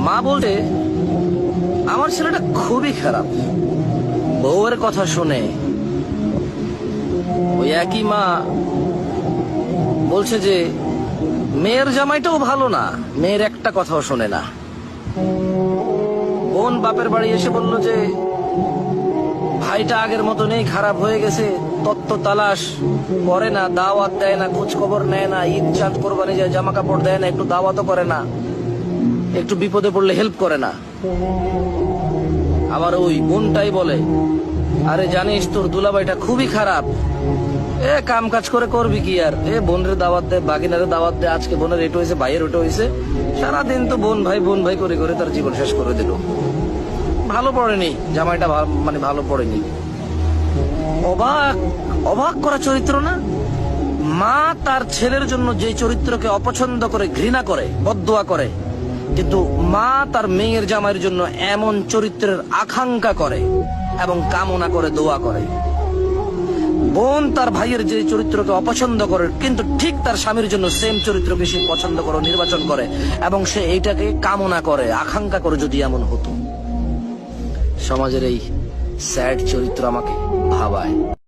মা বলছে আমার ছেলেটা খুবই খারাপ। বউয়ের কথা শুনে ওই একই মা বলছে যে মেয়ের জামাইটাও ভালো না, মেয়ের একটা কথাও শোনে না। বোন বাপের বাড়ি এসে বলল যে ভাইটা আগের মতো নেই, খারাপ হয়ে গেছে, তত্ত্ব তালাশ করে না, দাওয়াত দেয় না, খোঁজ খবর নেয় না, ঈদ চাঁদ কোরবানি যায় জামা কাপড় দেয় না, একটু দাওয়াতও করে না, একটু বিপদে পড়লে হেল্প করে না। আবার ওই বোনটাই বলে আরে জানিস তোর দুলাভাইটা খুবই খারাপ, কাম কাজ করে করবি কি আর, বোনের দাওয়াত দে, বাগিনারে দাওয়াত দে, আজকে বোনের এটো হয়েছে, ভাইয়ের ওটা হয়েছে, সারাদিন তো বোন ভাই করে করে তার জীবন শেষ করে দিল। ভালো পড়েনি জামাইটা, মানে ভালো পড়েনি। অবাক অবাক করা চরিত্র না? মা তার ছেলের জন্য যে চরিত্রকে অপছন্দ করে, ঘৃণা করে, বদদোয়া করে, কিন্তু মা তার মেয়ের জামাইয়ের জন্য এমন চরিত্রের আকাঙ্ক্ষা করে এবং কামনা করে, দোয়া করে। বোন তার ভাইয়ের যে চরিত্রকে অপছন্দ করে, কিন্তু ঠিক তার স্বামীর জন্য সেম চরিত্রকে সে পছন্দ করে, নির্বাচন করে, এবং সে এইটাকে কামনা করে, আকাঙ্ক্ষা করে যদি এমন হতো। সমাজের এই স্যাড চরিত্র আমাকে ভাবায়।